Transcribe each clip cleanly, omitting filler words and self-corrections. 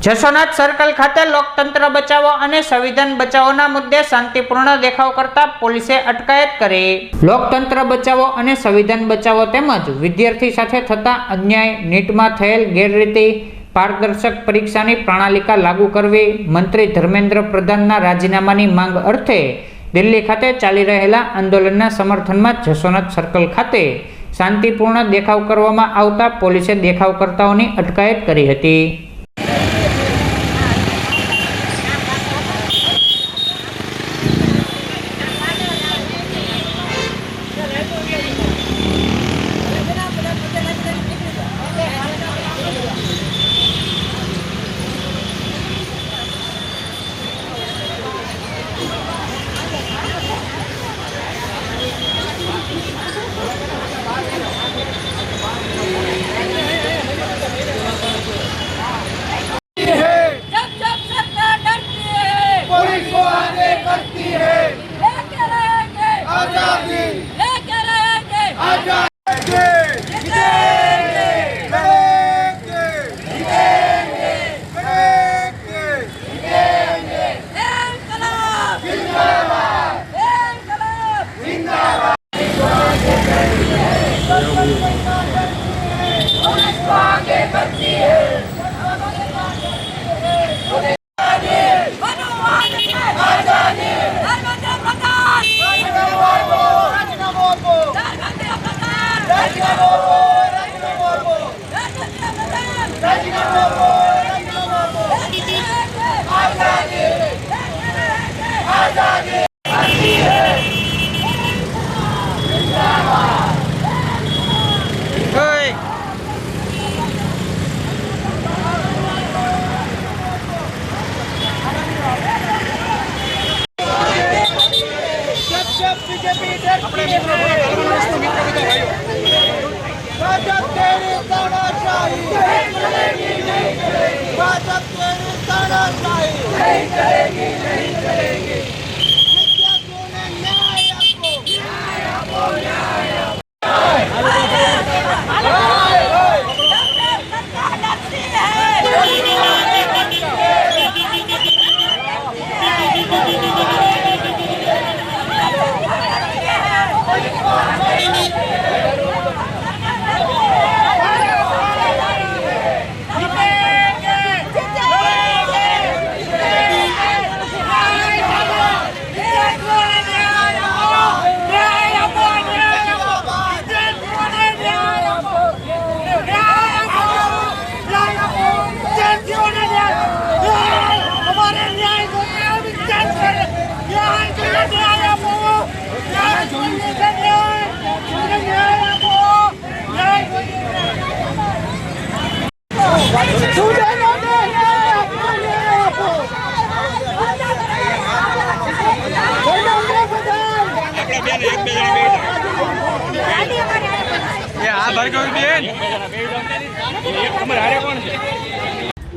જસોનાથ circle ખાતે લોકતંત્ર બચાવો અને સંવિધાન બચાવોના મુદ્દે શાંતિપૂર્ણ દેખાવ કરતા પોલીસે અટકાયત કરી। લોકતંત્ર બચાવો અને સંવિધાન બચાવો તેમજ વિદ્યાર્થી સાથે થતા અન્યાય, નીટમાં થયેલ ગેરરીતિ, પારદર્શક પરીક્ષાની પ્રણાલિકા લાગુ કરવી, મંત્રી ધર્મેન્દ્ર પ્રધાનના રાજીનામાની માંગ અર્થે દિલ્હી ખાતે ચાલી રહેલા આંદોલનના સમર્થનમાં જસોનાથ સર્કલ ખાતે શાંતિપૂર્ણ દેખાવ કરવામાં આવતા પોલીસે દેખાવકર્તાઓની અટકાયત કરી હતી।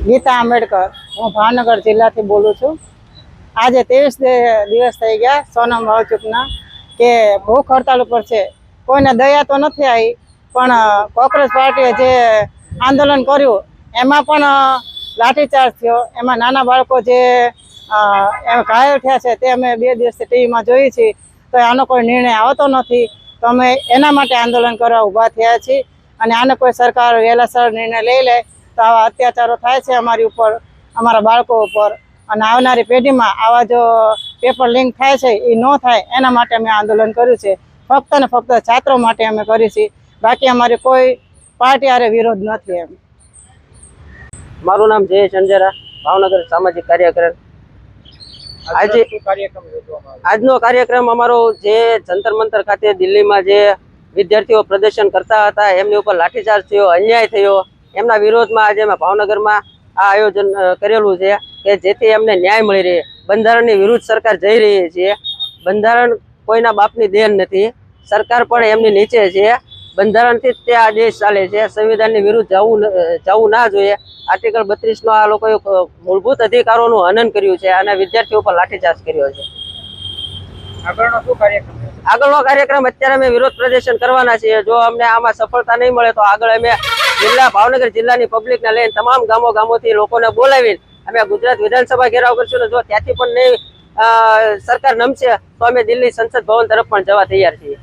ગીતા આંબેડકર, હું ભાવનગર જિલ્લાથી બોલું છું। આજે 23 દિવસ થઈ ગયા સોનમ વાવચૂકના કે ભૂખ હડતાલ ઉપર છે। કોઈને દયા તો નથી આવી, પણ કોંગ્રેસ પાર્ટીએ જે આંદોલન કર્યું એમાં પણ લાઠીચાર્જ થયો। એમાં નાના બાળકો જે ઘાયલ થયા છે તે અમે 2 દિવસથી ટીવીમાં જોઈએ છીએ, તો આનો કોઈ નિર્ણય આવતો નથી। તો અમે એના માટે આંદોલન કરવા ઊભા થયા છીએ અને આનો કોઈ સરકાર વહેલાસર નિર્ણય લઈ લે તો આવા અત્યાચારો થાય છે અમારી ઉપર, અમારા બાળકો ઉપર, અને આવનારી પેઢીમાં આવા જો પેપર લિંક થાય છે એ ન થાય એના માટે અમે આંદોલન કર્યું છે। ફક્ત ને ફક્ત છાત્રો માટે અમે કરી છીએ, બાકી અમારી કોઈ પાર્ટી આરે વિરોધ નથી। એમ મારું નામ જયેશ અંજારા, ભાવનગર સામાજિક કાર્યકર। આજનો કાર્યક્રમ અમારો જે જંતર મંતર ખાતે દિલ્હીમાં જે વિદ્યાર્થીઓ પ્રદર્શન કરતા હતા એમની ઉપર લાઠીચાર્જ થયો, અન્યાય થયો, એમના વિરોધમાં આજે અમે ભાવનગરમાં આ આયોજન કરેલું છે કે જેથી એમને ન્યાય મળી રહે। બંધારણની વિરુદ્ધ સરકાર જઈ રહી છે। બંધારણ કોઈના બાપની દેન નથી, સરકાર પણ એમની નીચે છે। બંધારણથી જ તે આ દેશ ચાલે છે, સંવિધાનની વિરુદ્ધ જવું ના જોઈએ। આર્ટિકલ 32 નો આ લોકોએ મૂળભૂત અધિકારોનું હનન કર્યું છે અને વિદ્યાર્થીઓ પર લાઠીચાર્જ કર્યો છે। આગળનો કાર્યક્રમ અત્યારે અમે વિરોધ પ્રદર્શન કરવાના છીએ। જો અમને આમાં સફળતા નહીં મળે તો આગળ અમે ભાવનગર જિલ્લાની પબ્લિકને લઈને તમામ ગામોથી લોકોને બોલાવીને અમે ગુજરાત વિધાનસભા ઘેરાવ કરશું ને જો ત્યાંથી પણ નહીં સરકાર નમશે તો અમે દિલ્હી સંસદ ભવન તરફ પણ જવા તૈયાર છીએ.